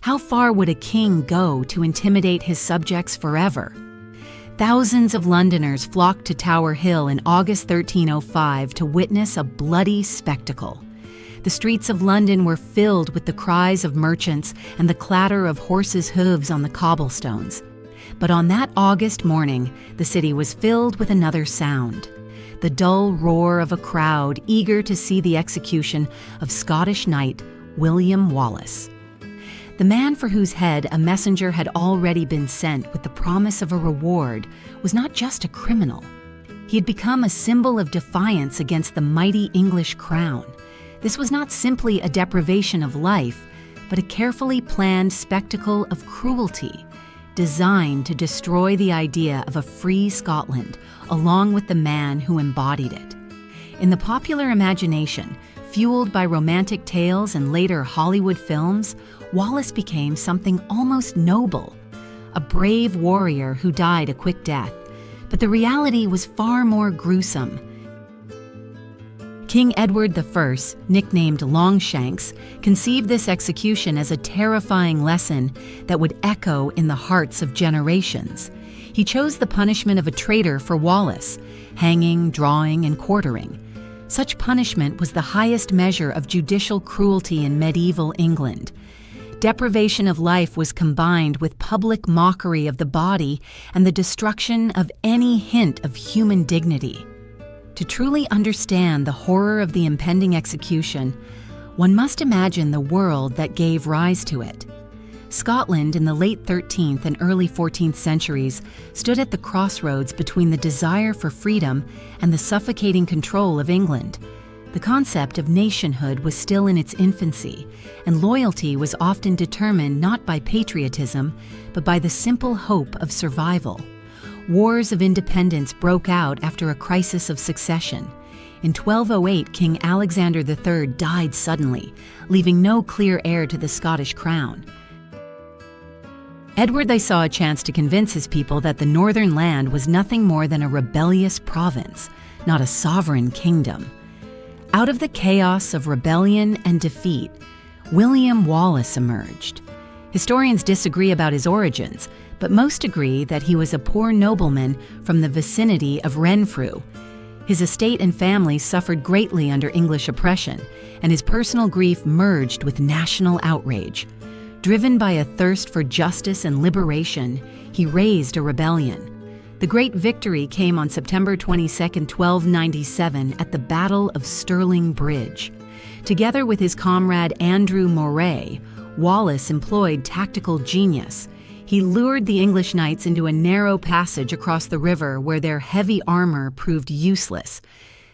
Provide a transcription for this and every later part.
How far would a king go to intimidate his subjects forever? Thousands of Londoners flocked to Tower Hill in August 1305 to witness a bloody spectacle. The streets of London were filled with the cries of merchants and the clatter of horses' hooves on the cobblestones. But on that August morning, the city was filled with another sound: the dull roar of a crowd eager to see the execution of Scottish knight William Wallace. The man for whose head a messenger had already been sent with the promise of a reward was not just a criminal. He had become a symbol of defiance against the mighty English crown. This was not simply a deprivation of life, but a carefully planned spectacle of cruelty, designed to destroy the idea of a free Scotland, along with the man who embodied it. In the popular imagination, fueled by romantic tales and later Hollywood films, Wallace became something almost noble, a brave warrior who died a quick death. But the reality was far more gruesome. King Edward I, nicknamed Longshanks, conceived this execution as a terrifying lesson that would echo in the hearts of generations. He chose the punishment of a traitor for Wallace: hanging, drawing, and quartering. Such punishment was the highest measure of judicial cruelty in medieval England. Deprivation of life was combined with public mockery of the body and the destruction of any hint of human dignity. To truly understand the horror of the impending execution, one must imagine the world that gave rise to it. Scotland in the late 13th and early 14th centuries stood at the crossroads between the desire for freedom and the suffocating control of England. The concept of nationhood was still in its infancy, and loyalty was often determined not by patriotism, but by the simple hope of survival. Wars of independence broke out after a crisis of succession. In 1208, King Alexander III died suddenly, leaving no clear heir to the Scottish crown. Edward I saw a chance to convince his people that the northern land was nothing more than a rebellious province, not a sovereign kingdom. Out of the chaos of rebellion and defeat, William Wallace emerged. Historians disagree about his origins, but most agree that he was a poor nobleman from the vicinity of Renfrew. His estate and family suffered greatly under English oppression, and his personal grief merged with national outrage. Driven by a thirst for justice and liberation, he raised a rebellion. The great victory came on September 22, 1297, at the Battle of Stirling Bridge. Together with his comrade Andrew Moray, Wallace employed tactical genius. He lured the English knights into a narrow passage across the river where their heavy armor proved useless.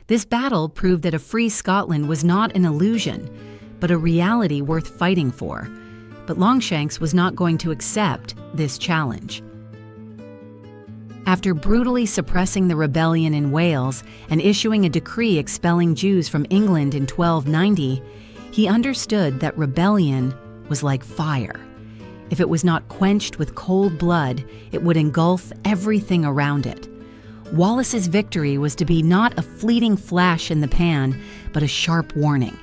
This battle proved that a free Scotland was not an illusion, but a reality worth fighting for. But Longshanks was not going to accept this challenge. After brutally suppressing the rebellion in Wales and issuing a decree expelling Jews from England in 1290, he understood that rebellion was like fire. If it was not quenched with cold blood, it would engulf everything around it. Wallace's victory was to be not a fleeting flash in the pan, but a sharp warning.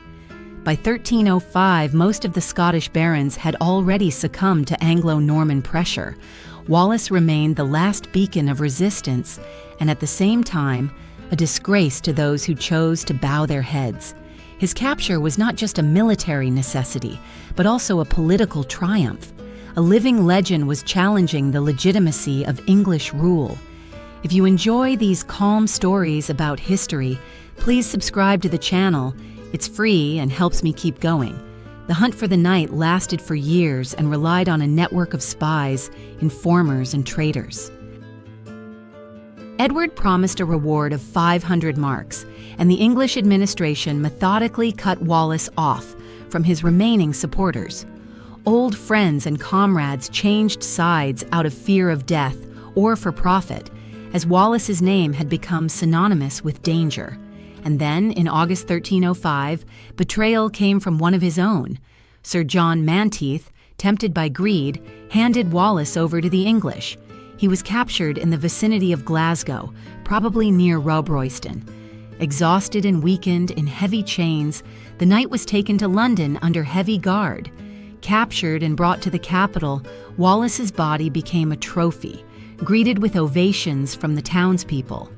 By 1305, most of the Scottish barons had already succumbed to Anglo-Norman pressure. Wallace remained the last beacon of resistance, and at the same time, a disgrace to those who chose to bow their heads. His capture was not just a military necessity, but also a political triumph. A living legend was challenging the legitimacy of English rule. If you enjoy these calm stories about history, please subscribe to the channel. It's free and helps me keep going. The hunt for the knight lasted for years and relied on a network of spies, informers, and traitors. Edward promised a reward of 500 marks, and the English administration methodically cut Wallace off from his remaining supporters. Old friends and comrades changed sides out of fear of death or for profit, as Wallace's name had become synonymous with danger. And then, in August 1305, betrayal came from one of his own. Sir John Menteith, tempted by greed, handed Wallace over to the English. He was captured in the vicinity of Glasgow, probably near Robroyston. Exhausted and weakened in heavy chains, the knight was taken to London under heavy guard. Captured and brought to the capital, Wallace's body became a trophy, greeted with ovations from the townspeople.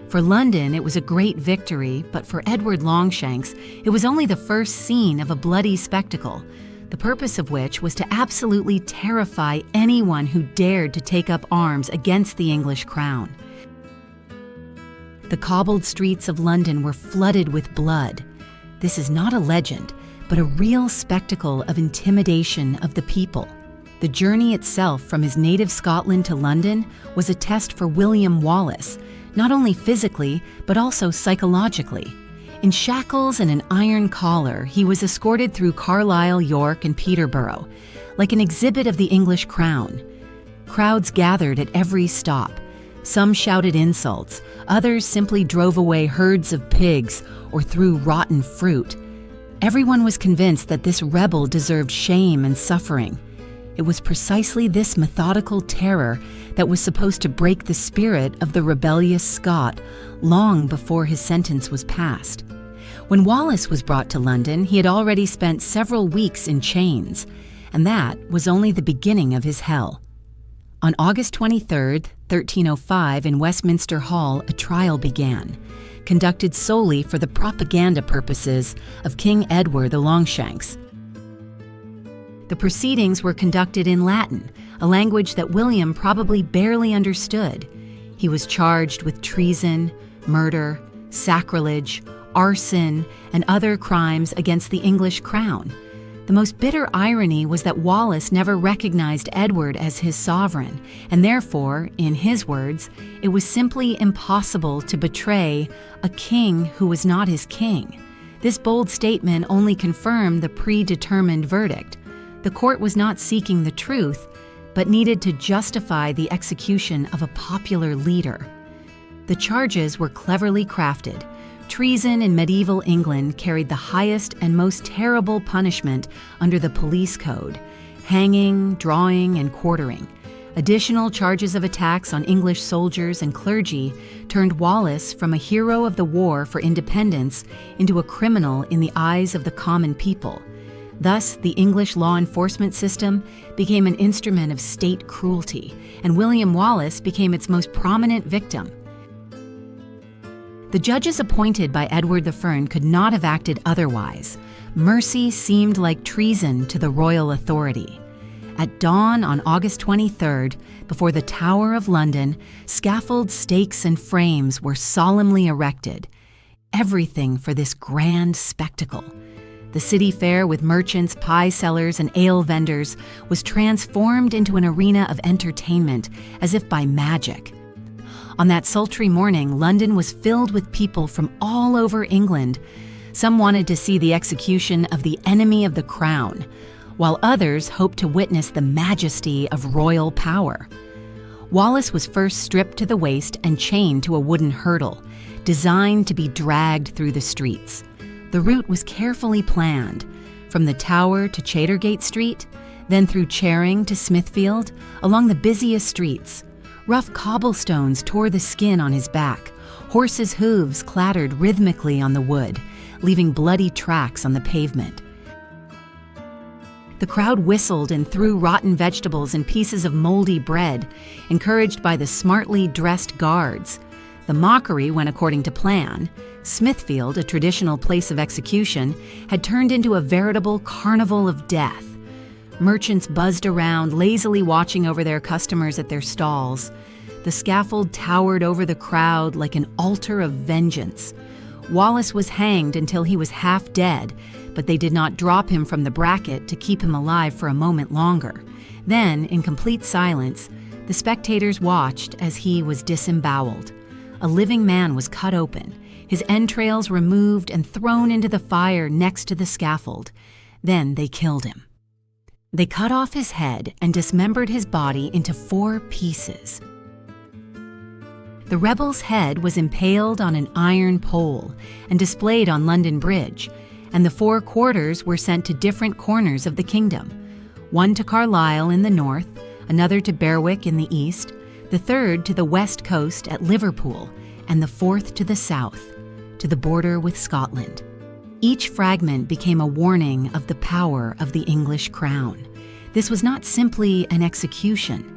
For London, it was a great victory, but for Edward Longshanks, it was only the first scene of a bloody spectacle, the purpose of which was to absolutely terrify anyone who dared to take up arms against the English crown. The cobbled streets of London were flooded with blood. This is not a legend, but a real spectacle of intimidation of the people. The journey itself from his native Scotland to London was a test for William Wallace, not only physically, but also psychologically. In shackles and an iron collar, he was escorted through Carlisle, York, and Peterborough, like an exhibit of the English crown. Crowds gathered at every stop. Some shouted insults, others simply drove away herds of pigs or threw rotten fruit. Everyone was convinced that this rebel deserved shame and suffering. It was precisely this methodical terror that was supposed to break the spirit of the rebellious Scot long before his sentence was passed. When Wallace was brought to London, he had already spent several weeks in chains, and that was only the beginning of his hell. On August 23, 1305, in Westminster Hall, a trial began, conducted solely for the propaganda purposes of King Edward the Longshanks. The proceedings were conducted in Latin, a language that William probably barely understood. He was charged with treason, murder, sacrilege, arson, and other crimes against the English crown. The most bitter irony was that Wallace never recognized Edward as his sovereign, and therefore, in his words, it was simply impossible to betray a king who was not his king. This bold statement only confirmed the predetermined verdict. The court was not seeking the truth, but needed to justify the execution of a popular leader. The charges were cleverly crafted. Treason in medieval England carried the highest and most terrible punishment under the police code: hanging, drawing, and quartering. Additional charges of attacks on English soldiers and clergy turned Wallace from a hero of the war for independence into a criminal in the eyes of the common people. Thus, the English law enforcement system became an instrument of state cruelty, and William Wallace became its most prominent victim. The judges appointed by Edward the Fern could not have acted otherwise. Mercy seemed like treason to the royal authority. At dawn on August 23rd, before the Tower of London, scaffold stakes and frames were solemnly erected. Everything for this grand spectacle. The city fair, with merchants, pie sellers, and ale vendors, was transformed into an arena of entertainment as if by magic. On that sultry morning, London was filled with people from all over England. Some wanted to see the execution of the enemy of the crown, while others hoped to witness the majesty of royal power. Wallace was first stripped to the waist and chained to a wooden hurdle, designed to be dragged through the streets. The route was carefully planned, from the Tower to Chatergate Street, then through Charing to Smithfield, along the busiest streets. Rough cobblestones tore the skin on his back. Horses' hooves clattered rhythmically on the wood, leaving bloody tracks on the pavement. The crowd whistled and threw rotten vegetables and pieces of moldy bread, encouraged by the smartly dressed guards. The mockery went according to plan. Smithfield, a traditional place of execution, had turned into a veritable carnival of death. Merchants buzzed around, lazily watching over their customers at their stalls. The scaffold towered over the crowd like an altar of vengeance. Wallace was hanged until he was half dead, but they did not drop him from the bracket to keep him alive for a moment longer. Then, in complete silence, the spectators watched as he was disemboweled. A living man was cut open, his entrails removed and thrown into the fire next to the scaffold. Then they killed him. They cut off his head and dismembered his body into 4 pieces. The rebel's head was impaled on an iron pole and displayed on London Bridge, and the 4 quarters were sent to different corners of the kingdom. One to Carlisle in the north, another to Berwick in the east, the third to the west coast at Liverpool, and the 4th to the south, to the border with Scotland. Each fragment became a warning of the power of the English crown. This was not simply an execution.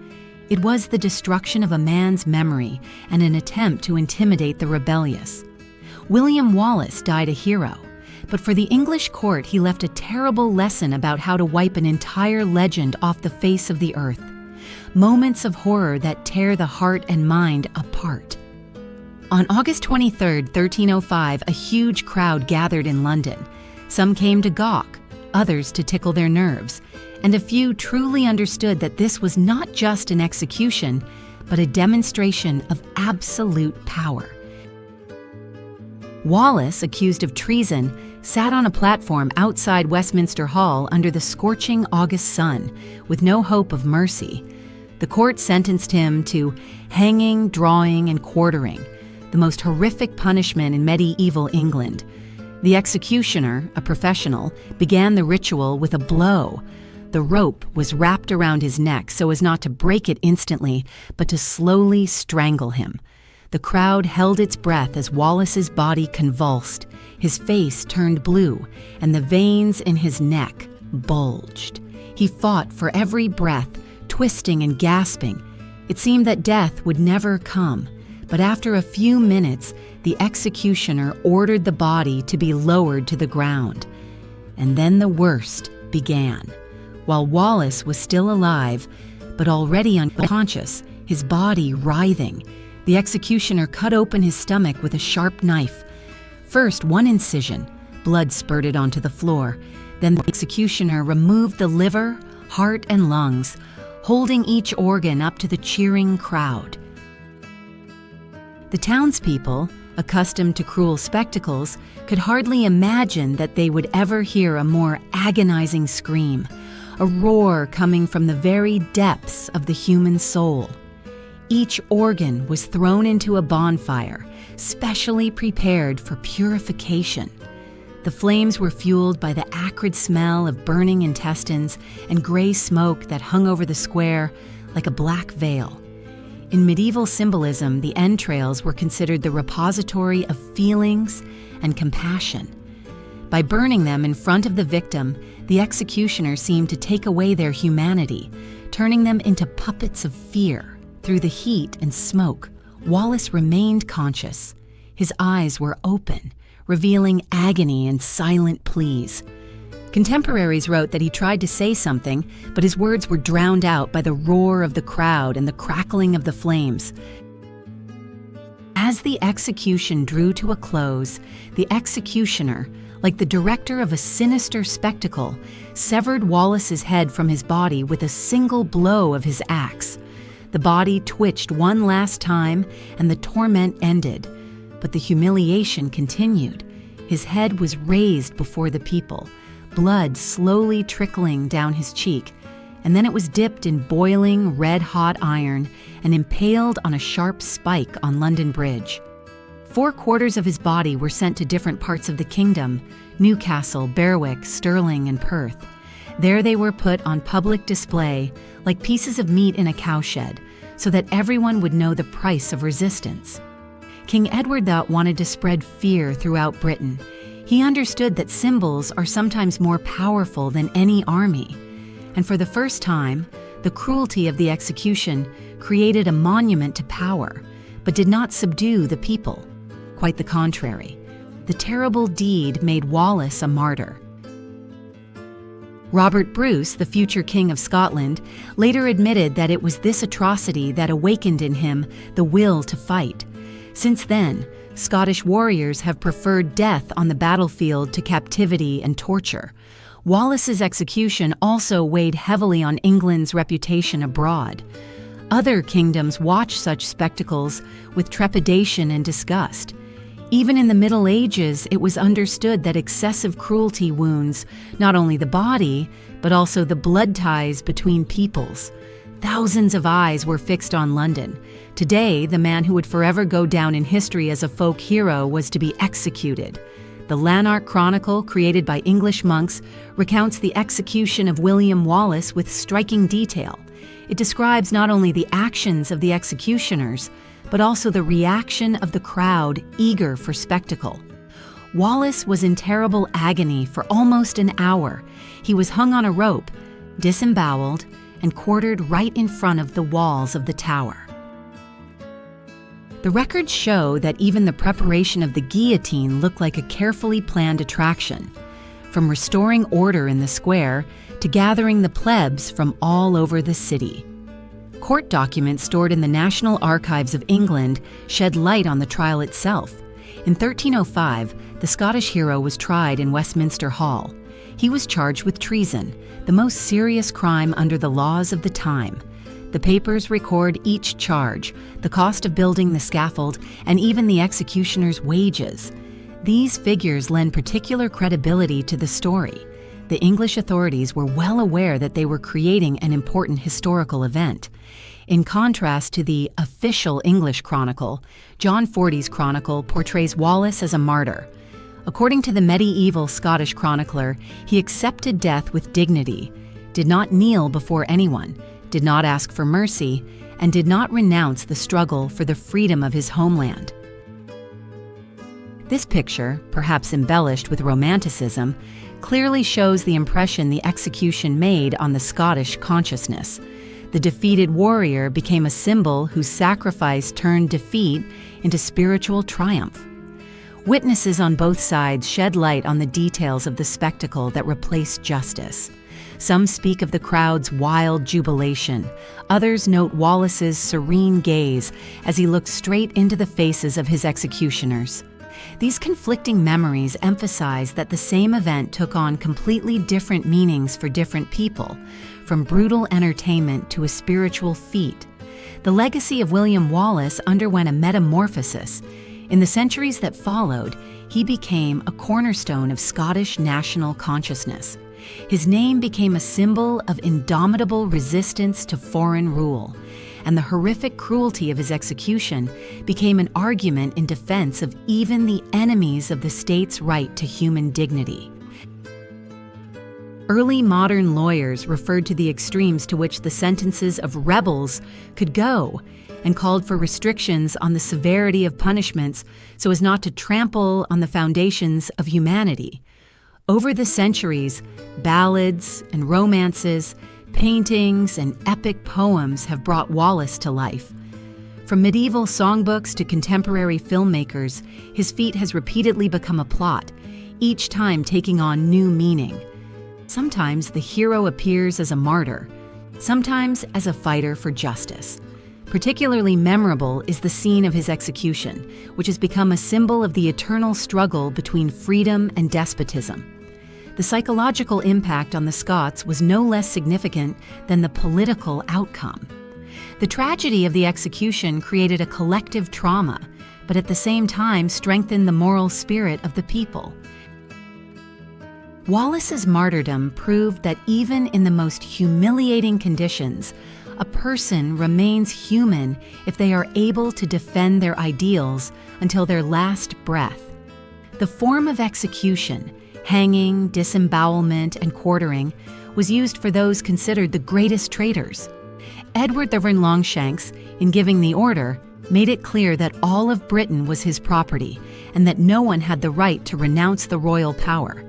It was the destruction of a man's memory and an attempt to intimidate the rebellious. William Wallace died a hero, but for the English court he left a terrible lesson about how to wipe an entire legend off the face of the earth. Moments of horror that tear the heart and mind apart. On August 23, 1305, a huge crowd gathered in London. Some came to gawk, others to tickle their nerves, and a few truly understood that this was not just an execution, but a demonstration of absolute power. Wallace, accused of treason, sat on a platform outside Westminster Hall under the scorching August sun, with no hope of mercy. The court sentenced him to hanging, drawing, and quartering, the most horrific punishment in medieval England. The executioner, a professional, began the ritual with a blow. The rope was wrapped around his neck so as not to break it instantly, but to slowly strangle him. The crowd held its breath as Wallace's body convulsed. His face turned blue, and the veins in his neck bulged. He fought for every breath, twisting and gasping. It seemed that death would never come, but after a few minutes, the executioner ordered the body to be lowered to the ground. And then the worst began. While Wallace was still alive, but already unconscious, his body writhing, the executioner cut open his stomach with a sharp knife. First, one incision. Blood spurted onto the floor. Then the executioner removed the liver, heart, and lungs, holding each organ up to the cheering crowd. The townspeople, accustomed to cruel spectacles, could hardly imagine that they would ever hear a more agonizing scream, a roar coming from the very depths of the human soul. Each organ was thrown into a bonfire, specially prepared for purification. The flames were fueled by the acrid smell of burning intestines and gray smoke that hung over the square like a black veil. In medieval symbolism, the entrails were considered the repository of feelings and compassion. By burning them in front of the victim, the executioner seemed to take away their humanity, turning them into puppets of fear. Through the heat and smoke, Wallace remained conscious. His eyes were open, revealing agony and silent pleas. Contemporaries wrote that he tried to say something, but his words were drowned out by the roar of the crowd and the crackling of the flames. As the execution drew to a close, the executioner, like the director of a sinister spectacle, severed Wallace's head from his body with a single blow of his axe. The body twitched one last time, and the torment ended. But the humiliation continued. His head was raised before the people, blood slowly trickling down his cheek, and then it was dipped in boiling, red-hot iron and impaled on a sharp spike on London Bridge. 4/4 of his body were sent to different parts of the kingdom: Newcastle, Berwick, Stirling, and Perth. There they were put on public display, like pieces of meat in a cowshed, so that everyone would know the price of resistance. King Edward thought wanted to spread fear throughout Britain. He understood that symbols are sometimes more powerful than any army. And for the first time, the cruelty of the execution created a monument to power, but did not subdue the people. Quite the contrary. The terrible deed made Wallace a martyr. Robert Bruce, the future King of Scotland, later admitted that it was this atrocity that awakened in him the will to fight. Since then, Scottish warriors have preferred death on the battlefield to captivity and torture. Wallace's execution also weighed heavily on England's reputation abroad. Other kingdoms watched such spectacles with trepidation and disgust. Even in the Middle Ages, it was understood that excessive cruelty wounds not only the body, but also the blood ties between peoples. Thousands of eyes were fixed on London. Today, the man who would forever go down in history as a folk hero was to be executed. The Lanark Chronicle, created by English monks, recounts the execution of William Wallace with striking detail. It describes not only the actions of the executioners, but also the reaction of the crowd eager for spectacle. Wallace was in terrible agony for almost an hour. He was hung on a rope, disemboweled, and quartered right in front of the walls of the tower. The records show that even the preparation of the guillotine looked like a carefully planned attraction, from restoring order in the square to gathering the plebs from all over the city. Court documents stored in the National Archives of England shed light on the trial itself. In 1305, the Scottish hero was tried in Westminster Hall. He was charged with treason, the most serious crime under the laws of the time. The papers record each charge, the cost of building the scaffold, and even the executioner's wages. These figures lend particular credibility to the story. The English authorities were well aware that they were creating an important historical event. In contrast to the official English chronicle, John Fortey's chronicle portrays Wallace as a martyr. According to the medieval Scottish chronicler, he accepted death with dignity, did not kneel before anyone, did not ask for mercy, and did not renounce the struggle for the freedom of his homeland. This picture, perhaps embellished with romanticism, clearly shows the impression the execution made on the Scottish consciousness. The defeated warrior became a symbol whose sacrifice turned defeat into spiritual triumph. Witnesses on both sides shed light on the details of the spectacle that replaced justice. Some speak of the crowd's wild jubilation. Others note Wallace's serene gaze as he looked straight into the faces of his executioners. These conflicting memories emphasize that the same event took on completely different meanings for different people, from brutal entertainment to a spiritual feat. The legacy of William Wallace underwent a metamorphosis. In the centuries that followed, he became a cornerstone of Scottish national consciousness. His name became a symbol of indomitable resistance to foreign rule, and the horrific cruelty of his execution became an argument in defense of even the enemies of the state's right to human dignity. Early modern lawyers referred to the extremes to which the sentences of rebels could go and called for restrictions on the severity of punishments so as not to trample on the foundations of humanity. Over the centuries, ballads and romances, paintings and epic poems have brought Wallace to life. From medieval songbooks to contemporary filmmakers, his feat has repeatedly become a plot, each time taking on new meaning. Sometimes the hero appears as a martyr, sometimes as a fighter for justice. Particularly memorable is the scene of his execution, which has become a symbol of the eternal struggle between freedom and despotism. The psychological impact on the Scots was no less significant than the political outcome. The tragedy of the execution created a collective trauma, but at the same time strengthened the moral spirit of the people. Wallace's martyrdom proved that even in the most humiliating conditions, a person remains human if they are able to defend their ideals until their last breath. The form of execution, hanging, disembowelment, and quartering, was used for those considered the greatest traitors. Edward the Longshanks, in giving the order, made it clear that all of Britain was his property and that no one had the right to renounce the royal power.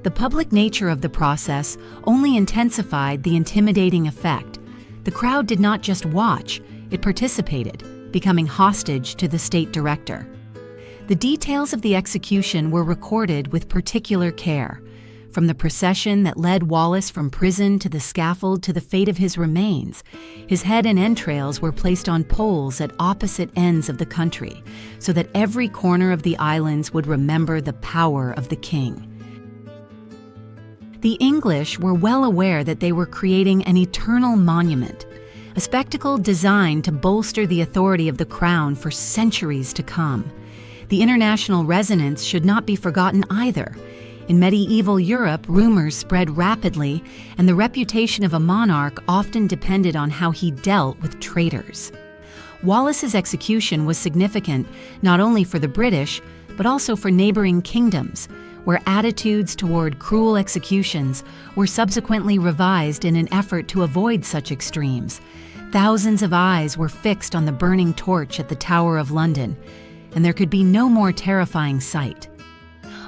The public nature of the process only intensified the intimidating effect. The crowd did not just watch, it participated, becoming hostage to the state director. The details of the execution were recorded with particular care, from the procession that led Wallace from prison to the scaffold to the fate of his remains. His head and entrails were placed on poles at opposite ends of the country, so that every corner of the islands would remember the power of the king. The English were well aware that they were creating an eternal monument, a spectacle designed to bolster the authority of the crown for centuries to come. The international resonance should not be forgotten either. In medieval Europe, rumors spread rapidly, and the reputation of a monarch often depended on how he dealt with traitors. Wallace's execution was significant not only for the British, but also for neighboring kingdoms, where attitudes toward cruel executions were subsequently revised in an effort to avoid such extremes. Thousands of eyes were fixed on the burning torch at the Tower of London, and there could be no more terrifying sight.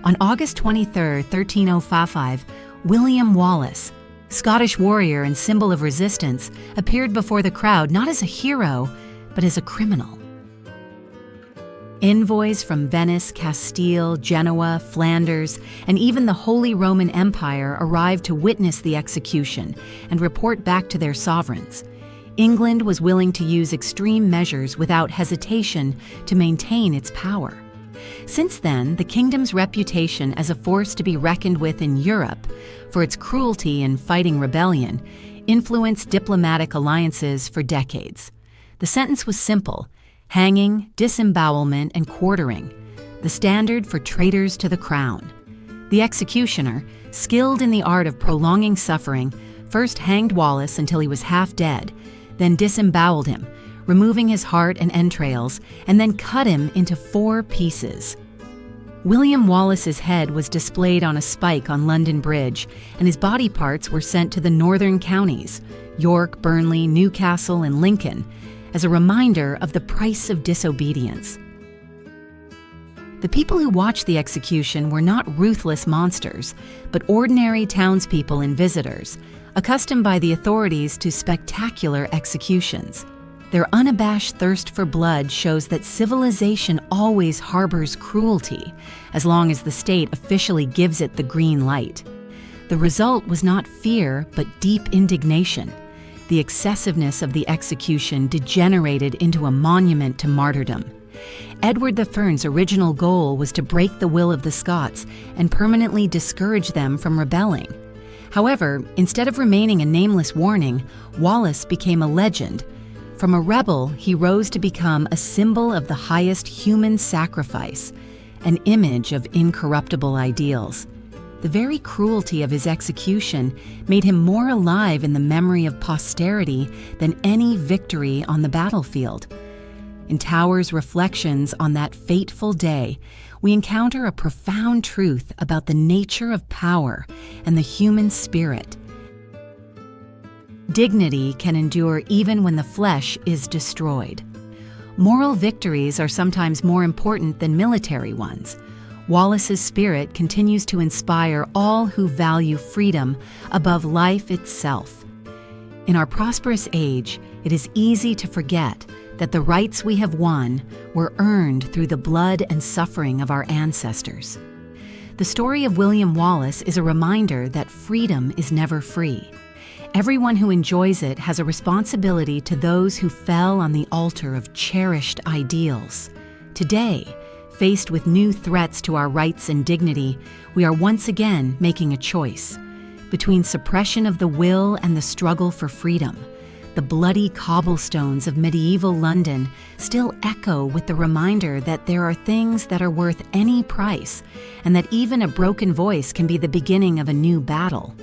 On August 23, 1305, William Wallace, Scottish warrior and symbol of resistance, appeared before the crowd not as a hero, but as a criminal. Envoys from Venice, Castile, Genoa, Flanders, and even the Holy Roman Empire arrived to witness the execution and report back to their sovereigns. England was willing to use extreme measures without hesitation to maintain its power. Since then, the kingdom's reputation as a force to be reckoned with in Europe for its cruelty in fighting rebellion influenced diplomatic alliances for decades. The sentence was simple: hanging, disembowelment, and quartering, the standard for traitors to the crown. The executioner, skilled in the art of prolonging suffering, first hanged Wallace until he was half dead, then disemboweled him, removing his heart and entrails, and then cut him into 4 pieces. William Wallace's head was displayed on a spike on London Bridge, and his body parts were sent to the northern counties, York, Burnley, Newcastle, and Lincoln, as a reminder of the price of disobedience. The people who watched the execution were not ruthless monsters, but ordinary townspeople and visitors, accustomed by the authorities to spectacular executions. Their unabashed thirst for blood shows that civilization always harbors cruelty, as long as the state officially gives it the green light. The result was not fear, but deep indignation. The excessiveness of the execution degenerated into a monument to martyrdom. Edward I's original goal was to break the will of the Scots and permanently discourage them from rebelling. However, instead of remaining a nameless warning, Wallace became a legend. From a rebel, he rose to become a symbol of the highest human sacrifice, an image of incorruptible ideals. The very cruelty of his execution made him more alive in the memory of posterity than any victory on the battlefield. In Tower's reflections on that fateful day, we encounter a profound truth about the nature of power and the human spirit. Dignity can endure even when the flesh is destroyed. Moral victories are sometimes more important than military ones. Wallace's spirit continues to inspire all who value freedom above life itself. In our prosperous age, it is easy to forget that the rights we have won were earned through the blood and suffering of our ancestors. The story of William Wallace is a reminder that freedom is never free. Everyone who enjoys it has a responsibility to those who fell on the altar of cherished ideals. Today, faced with new threats to our rights and dignity, we are once again making a choice between suppression of the will and the struggle for freedom. The bloody cobblestones of medieval London still echo with the reminder that there are things that are worth any price, and that even a broken voice can be the beginning of a new battle.